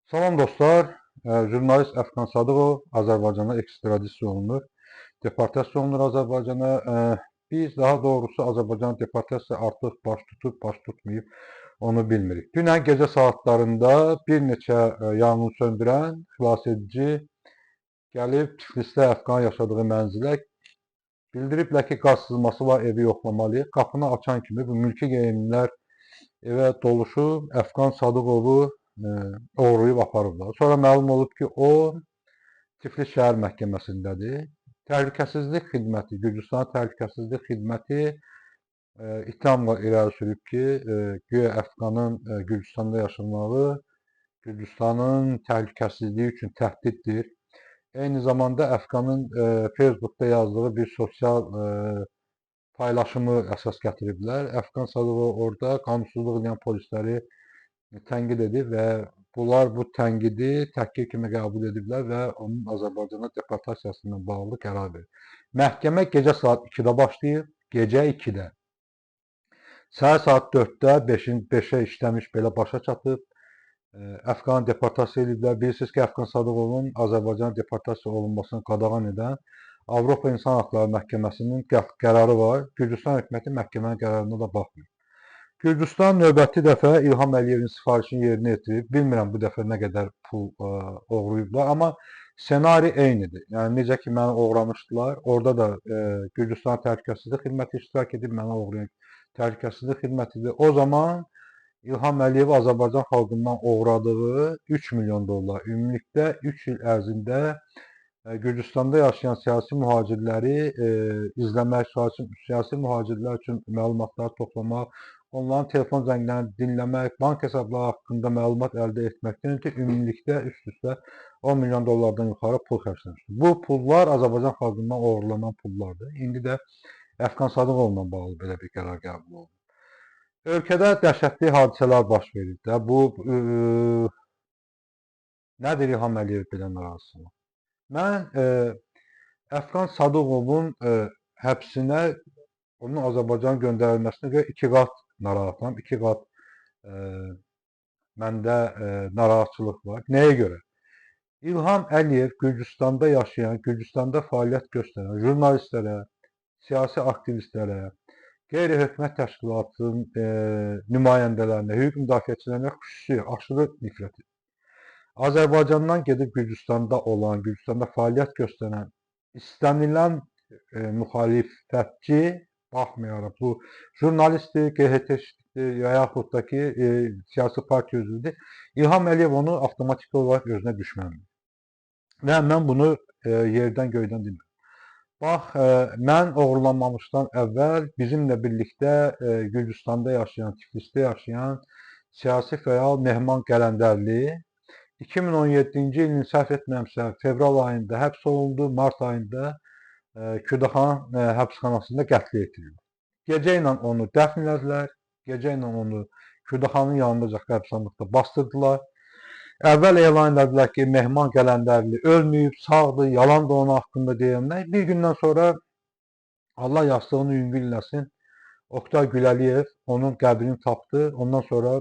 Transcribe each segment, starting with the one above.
Salam dostlar, jurnalist Əfqan Sadıqov Azərbaycana ekstradisiya olunur, deportasiya olunur Azərbaycana. Biz daha doğrusu Azərbaycana deportasiya artıq baş tutub, baş tutmayıb onu bilmirik. Dünən gecə saatlarında bir neçə yanğın söndürən xilasedici gəlib Tiflisdə Əfqanın yaşadığı mənzilə bildiriblər ki, qaz sızması var, evi yoxlamalıyıq. Qapını açan kimi bu mülki geyimlər evə doluşub Əfqan Sadıqovu oğurlayıb aparıblar. Sonra məlum olub ki, o Tiflis şəhər məhkəməsindədir. Təhlükəsizlik xidməti, Gürcüstan Təhlükəsizlik xidməti ittihamla irəli sürüb ki, güya Əfqanın Gürcüstanda yaşamağı Gürcüstanın təhlükəsizliyi üçün təhdiddir. Eyni zamanda Əfqanın Facebookda yazdığı bir sosial paylaşımı əsas gətiriblər. Əfqan Sadıqov orada qanunsuzluq edən polisləri tənqid edib və bunlar bu tənqidi təhqir kimi qəbul ediblər və onun Azərbaycana deportasiyası ilə bağlı qərar verir. Məhkəmə gecə saat 2-də başlayıb, gecə 2-də. Səhər saat 4-də 5-ə işləmiş belə başa çatıb. Əfqanı deportasiya ediblər. Bilirsiniz ki, Əfqan Sadıqovun Azərbaycana deportasiya olunmasını qadağan edən Avropa İnsan Haqları Məhkəməsinin qərarı var. Gürcüstan hökuməti məhkəmənin qərarına da baxmır. Gürcüstan növbəti dəfə İlham Əliyevin sifarişini yerinə yetirib. Bilmirəm bu dəfə nə qədər pul oğurlayıblar, amma ssenari eynidir. Yəni necə ki məni oğramışdılar, orada da Gürcüstan Təhlükəsizlik Xidməti iştirak edib, məni oğrayan Təhlükəsizlik Xidmətidir. O zaman İlham Əliyev Azərbaycan xalqından oğradığı 3 milyon dollar, ümumilikdə 3 il ərzində Gürcüstanda yaşayan siyasi mühacirləri izləmək, siyasi mühacirlər üçün məlumatlar toplamaq, onların telefon zənglərini dinləmək, bank hesabları haqqında məlumat əldə etməkdən ötürü ümumilikdə üst-üstə 10 milyon dollardan yuxarı pul xərcləmişdir. Bu pullar Azərbaycan xalqından oğurlanan pullardır. İndi də Əfqan Sadıqovla bağlı belə bir qərar qəbul olundu. Ölkədə dəhşətli hadisələr baş verir də. Bu nədir İlham Əliyev belə narazısınız? Mən Əfqan Sadıqovun həbsinə, onun Azərbaycana göndərilməsinə görə 2 qat narahatam, 2 qat məndə narahatçılıq var. Nəyə görə? İlham Əliyev Gürcüstanda yaşayan, Gürcüstanda fəaliyyət göstərən jurnalistlərə, siyasi aktivistlərə, qeyri-hökumət təşkilatının nümayəndələrinə, hüquq müdafiəçilərinə xüsusi aşırı nifrət edir. Azərbaycandan gedib Gürcüstanda olan, Gürcüstanda fəaliyyət göstərən istənilən müxalifətçi, baxmayaraq bu jurnalistdir, QHT-şdir və yaxud da ki siyasi partiya üzvüdür, İlham Əliyev onu avtomatik olaraq özünə düşməndir. Və mən bunu yerdən göydən demirəm. Bax, mən oğurlanmamışdan əvvəl bizimlə birlikdə Gürcüstanda yaşayan, Tiflisdə yaşayan siyasi fəal Mehman Qələndərli 2017-ci ilin səhv etmirəmsə fevral ayında həbs olundu, mart ayında Kürdəxan həbsxanasında qətlə yetirildi. Gecə ilə onu dəfn elədilər, gecə ilə onu Kürdəxanın yanındakı qəbirstanlıqda bastırdılar. Əvvəl elan elədilər ki, Mehman Qələndərli ölməyib, sağdır, yalan da onun haqqında deyənlər. Bir gündən sonra Allah yastığını yüngül eləsin, Oktay Güləliyev onun qəbrini tapdı. Ondan sonra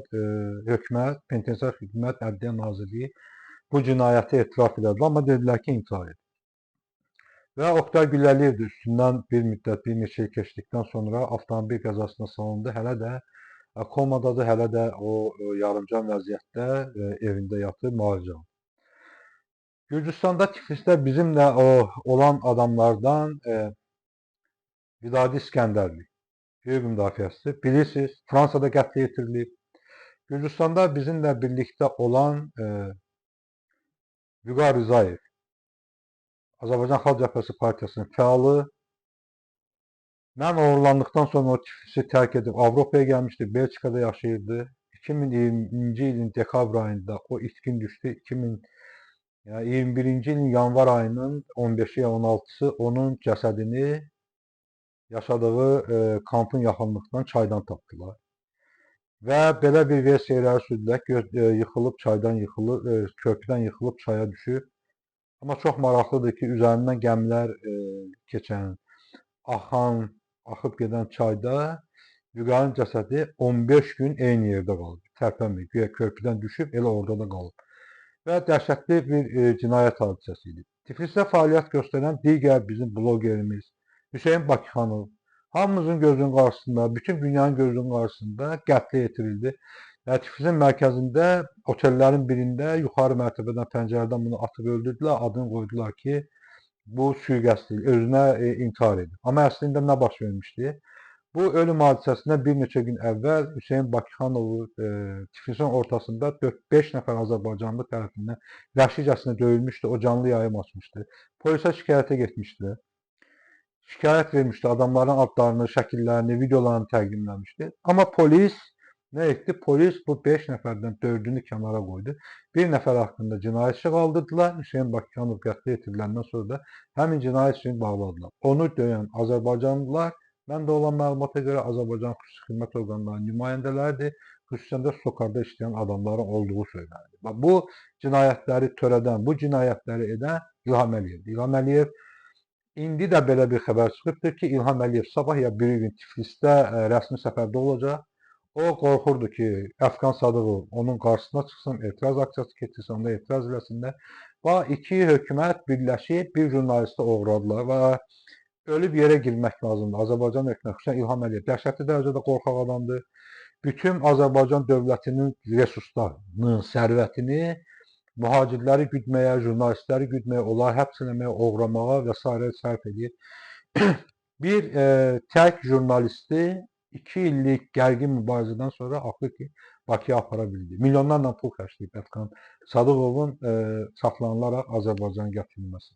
hökumət, penitensiar xidmət, Ədliyyə Nazirliyi bu cinayəti etiraf elədilər, amma dedilər ki, intihar edib. Və Oktay Güləliyev də üstündən bir müddət, bir neçə il keçdikdən sonra avtomobil qəzasına salındı. Hələ də komadadır, hələ də o yarımcan vəziyyətdə evində yatır, müalicə alır. Gürcüstanda, Tiflisdə bizimlə olan adamlardan Vidadi İskəndərli, hüquq müdafiəçisi, bilirsiniz, Fransada qətlə yetirilib. Gürcüstanda bizimlə birlikdə olan Vüqar Rzayev, Azərbaycan Xalq Cəbhəsi Partiyasının fəalı. Mən oğurlandıqdan sonra o Tiflisi tərk edib Avropaya gəlmişdi, Belçikada yaşayırdı. 2020-ci ilin dekabr ayında o itkin düşdü. 2021-ci ilin yanvar ayının 15-i ya 16-sı onun cəsədini yaşadığı kampın yaxınlığından çaydan tapdılar. Və belə bir versiya irəli sürdülər ki, yıxılıb çaydan yıxılıb, körpüdən yıxılıb çaya düşüb. Amma çox maraqlıdır ki, üzərindən gəmilər keçən, axan, axıb gedən çayda Vüqarın cəsədi 15 gün eyni yerdə qalıb, tərpənməyib. Güya körpüdən düşüb, elə orada da qalıb. və dəhşətli bir cinayət hadisəsi idi. Tiflisdə fəaliyyət göstərən digər bizim blogerimiz Hüseyn Bakıxanov hamımızın gözünün qarşısında, bütün dünyanın gözünün qarşısında qətlə yetirildi. Tiflisin mərkəzində otellərin birində yuxarı mərtəbədən pəncərədən bunu atıb öldürdülər. Adını qoydular ki, bu sui-qəsd özünə intihar edib. Amma əslində nə baş vermişdi? Bu ölüm hadisəsindən bir neçə gün əvvəl Hüseyn Bakıxanovu Tiflisin ortasında 4-5 nəfər Azərbaycanlı tərəfindən vəhşicəsinə döyülmüşdü. O canlı yayım açmışdı. Polisə şikayətə getmişdilər. Şikayət vermişdi. Adamların adlarını, şəkillərini, videolarını təqdimləmişdi. Amma polis nə etdi? Polis bu 5 nəfərdən 4-ünü kənara qoydu. Bir nəfər haqqında cinayət işi qaldırdılar. Hüseyn Bakıxanov qətlə yetiriləndən sonra da həmin cinayət işini bağladılar. Onu döyən Azərbaycanlılar məndə olan məlumata görə Azərbaycan xüsusi xidmət orqanlarının nümayəndələridir, xüsusən də Sokarda işləyən adamların olduğu söylənilir. Bu cinayətləri törədən, bu cinayətləri edən İlham Əliyevdir. İlham Əliyev indi də belə bir xəbər çıxıbdır ki, İlham Əliyev sabah ya bir gün Tiflisdə rəsmi səfərdə olacaq. O qorxurdu ki, Əfqan Sadıqov onun qarşısına çıxsın, etiraz aksiyası keçirsin, onda etiraz eləsinlər. Və iki hökumət birləşib bir jurnalisti oğradılar və ölüb yerə girmək lazımdır. Azərbaycan hökuməti, xüsusən İlham Əliyev dəhşətli dərəcədə qorxaq adamdır. Bütün Azərbaycan dövlətinin resurslarını, sərvətini mühacirləri güdməyə, jurnalistləri güdməyə, onları həbs eləməyə, oğramağa və s. sərf edir. Bir tək jurnalisti 2 illik gərgin mübarizədən sonra axır ki, Bakıya apara bildi. Milyonlarla pul xərcləyib Əfqan Sadıqovun saxlanılaraq Azərbaycana gətirilməsi.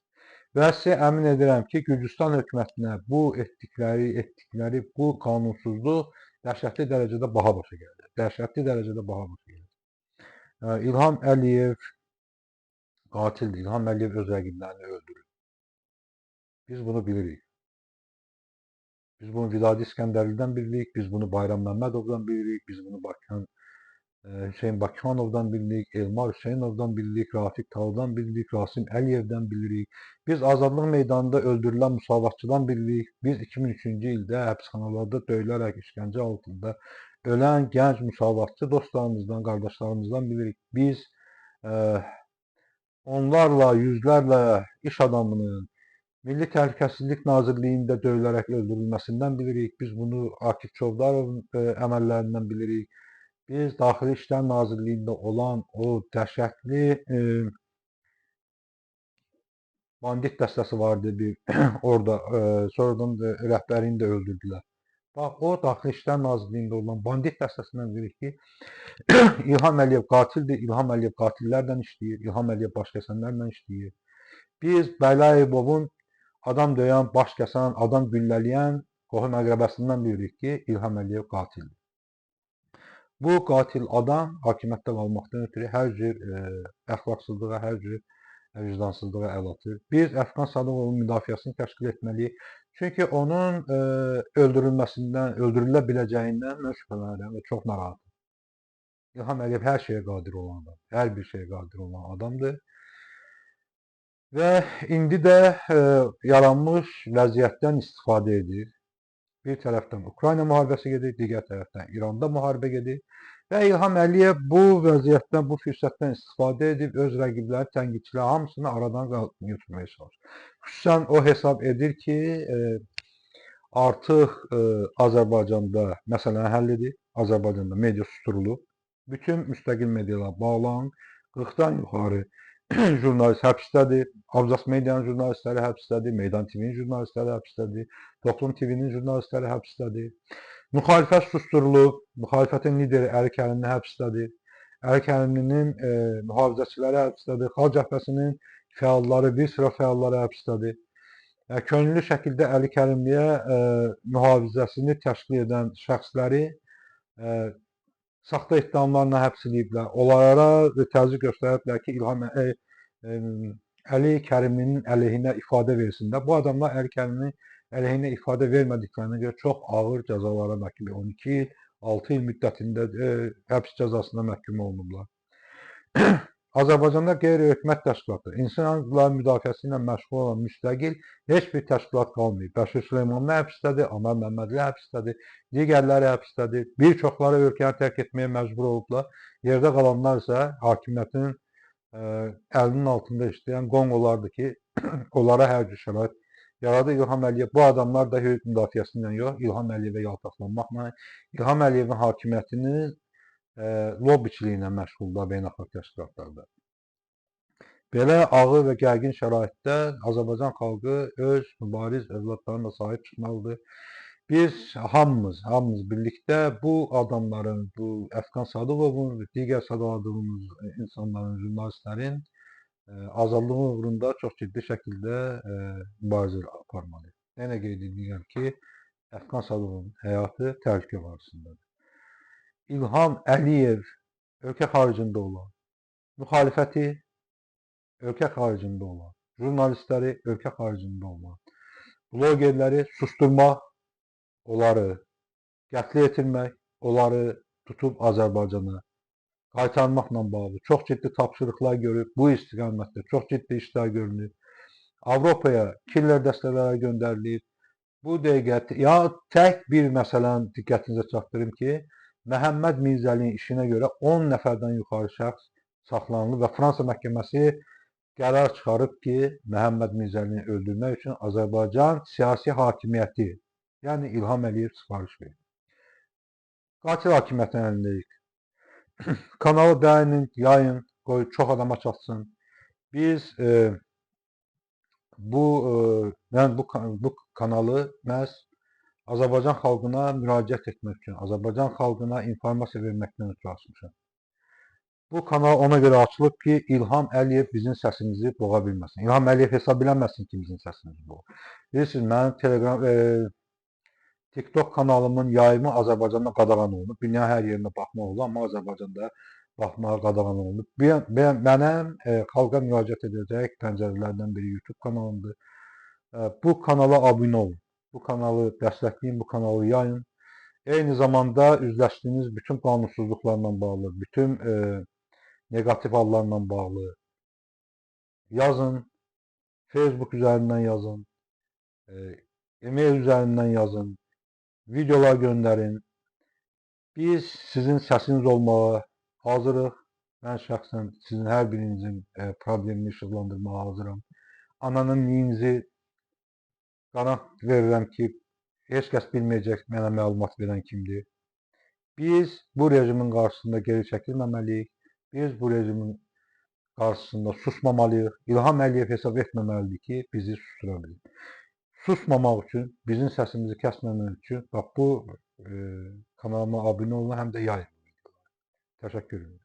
Və sizə əmin edirəm ki, Gürcüstan hökumətinə bu etdikləri bu qanunsuzluq dəhşətli dərəcədə baha başa gəlir. Dəhşətli dərəcədə baha başa gəlir. İlham Əliyev qatildir. İlham Əliyev öz rəqiblərini öldürür. Biz bunu bilirik. Biz bunu Vidadi İskəndərlidən bilirik, biz bunu Bayram Məmmədovdan bilirik, biz bunu Hüseyn Bakıxanovdan bilirik, Elmar Hüseynovdan bilirik, Rafiq Talıdan bilirik, Rasim Əliyevdən bilirik. Biz Azadlıq meydanında öldürülən müsavatçıdan bilirik. Biz 2003-cü ildə həbsxanalarda döyülərək işgəncə altında ölən gənc müsavatçı dostlarımızdan, qardaşlarımızdan bilirik. Biz onlarla, yüzlərlə iş adamının Milli Təhlükəsizlik Nazirliyində döyülərək öldürülməsindən bilirik. Biz bunu Akif Çovdarovun əməllərindən bilirik. Biz Daxili İşlər Nazirliyində olan o dəhşətli bandit dəstəsi vardı bir orada, sonradan rəhbərini də öldürdülər. Bax, o Daxili İşlər Nazirliyində olan bandit dəstəsindən bilirik ki, İlham Əliyev qatildir, İlham Əliyev qatillərlə işləyir, İlham Əliyev baş kəsənlərlə işləyir. Biz Bəylayevovun adam döyən, baş kəsən, adam güllələyən qohum əqrəbəsindən bilirik ki, İlham Əliyev qatildir. Bu qatil adam hakimiyyətdə qalmaqdan ötürü hər cür əxlaqsızlığa, hər cür vicdansızlığa əl atır. Biz Əfqan Sadıqovun müdafiəsini təşkil etməliyik. Çünki onun öldürülməsindən, öldürülə biləcəyindən mən şübhələnirəm və çox narahatım. İlham Əliyev hər şeyə qadir olan adam, hər bir şeyə qadir olan adamdır. Və indi də yaranmış vəziyyətdən istifadə edir. Bir tərəfdən Ukrayna müharibəsi gedir, digər tərəfdən İranda müharibə gedir. Və İlham Əliyev bu vəziyyətdən, bu fürsətdən istifadə edib öz rəqibləri, tənqidçiləri hamısını aradan götürməyə çalışır. Xüsusən o hesab edir ki, artıq Azərbaycanda məsələni həll edir. Azərbaycanda media susturulub. Bütün müstəqil medialar bağlanıb. 40-dan yuxarı jurnalist həbsdədir. Abzas Medianın jurnalistləri həbsdədir. Meydan TV'nin jurnalistləri həbsdədir. Toplum TV'nin jurnalistləri həbsdədir. Müxalifət susturulub. Müxalifətin lideri Əli Kərimli həbsdədir. Əli Kərimlinin mühafizəçiləri həbsdədir. Xalq Cəbhəsinin fəalları, bir sıra fəalları həbsdədir. Könüllü şəkildə Əli Kərimliyə mühafizəsini təşkil edən şəxsləri saxta ittihamlarla həbs ediblər. Onlara təzyiq göstəriblər ki, Əli Kərimlinin əleyhinə ifadə versinlər. Bu adamlar Əli Kərimlinin əleyhinə ifadə vermədiklərinə görə çox ağır cəzalara məhkum, 12 il, 6 il müddətində həbs cəzasına məhkum olunublar. Azərbaycanda qeyri-hökumət təşkilatı, insan hüquqları müdafiəsi ilə məşğul olan müstəqil heç bir təşkilat qalmayıb. Bəşir Süleymanlı həbsdədir, Amər Məmmədli həbsdədir, digərləri həbsdədir. Bir çoxları ölkəni tərk etməyə məcbur olublar. Yerdə qalanlar isə hakimiyyətin əlinin altında işləyən Qonqolardır ki, onlara hər cür şərait yaradır. İlham Əliyev bu adamlar da hüquq müdafiəsi ilə yox, İlham Əliyevə yaltaqlanmaqla, İlham Əliyevin hakimiyyətinin lobbiçiliyi ilə məşğuldur beynəlxalq təşkilatlarda. Belə ağır və gərgin şəraitdə Azərbaycan xalqı öz mübariz övladlarına sahib çıxmalıdır. Biz hamımız birlikdə bu adamların, bu Əfqan Sadıqovun və digər sadaladığımız insanların, jurnalistlərin azadlığı uğrunda çox ciddi şəkildə mübarizə aparmalıyıq. Yenə qeyd edirəm ki, Əfqan Sadıqovun həyatı təhlükə qarşısındadır. İlham Əliyev ölkə xaricində olan, müxalifəti ölkə xaricində olan, jurnalistləri ölkə xaricində olan, blogerləri susturmaq, onları qətlə yetirmək, onları tutub Azərbaycana qaytarmaqla bağlı çox ciddi tapşırıqlar görüb, bu istiqamətdə çox ciddi işlər görünür. Avropaya killer dəstələri göndərilib. Bu dəqiqə tək bir məsələni diqqətinizə çatdırım ki, Məhəmməd Mirzəlinin işinə görə 10 nəfərdən yuxarı şəxs saxlanılıb və Fransa məhkəməsi qərar çıxarıb ki, Məhəmməd Mirzəlini öldürmək üçün Azərbaycan siyasi hakimiyyəti, yəni İlham Əliyev sifariş verir. Qatil hakimiyyətin əlindəyik. Kanalı bəyənin, yayın, qoy çox adama çatsın. Biz bu kanalı məhz Azərbaycan xalqına müraciət etmək üçün, Azərbaycan xalqına informasiya verməkdən ötürü açmışam. Bu kanal ona görə açılıb ki, İlham Əliyev bizim səsimizi boğa bilməsin. İlham Əliyev hesab eləməsin ki, bizim səsimizi boğur. Bilirsiniz, mənim TikTok kanalımın yayımı Azərbaycanda qadağan olunub. Dünya hər yerində baxmaq olur, amma Azərbaycanda baxmağa qadağan olunub. Mənim xalqa müraciət edəcək pəncərələrdən biri YouTube kanalımdır. Bu kanala abunə olun. Bu kanalı dəstəkləyin, bu kanalı yayın. Eyni zamanda üzləşdiyiniz bütün qanunsuzluqlarla bağlı, bütün negativ hallarla bağlı yazın, Facebook üzərindən yazın, e-mail üzərindən yazın, videolar göndərin. Biz sizin səsiniz olmağa hazırıq. Mən şəxsən sizin hər birinizin problemini işıqlandırmağa hazıram. Anonimliyinizi qarant verirəm ki, heç kəs bilməyəcək mənə məlumat verən kimdir. Biz bu rejimin qarşısında geri çəkilməməliyik. Biz bu rejimin qarşısında susmamalıyıq. İlham Əliyev hesab etməməlidir ki, bizi sustura bilir. Susmamaq üçün, bizim səsimizi kəsməmək üçün bax bu kanalıma abunə olun, həm də yayın. Təşəkkür edirəm.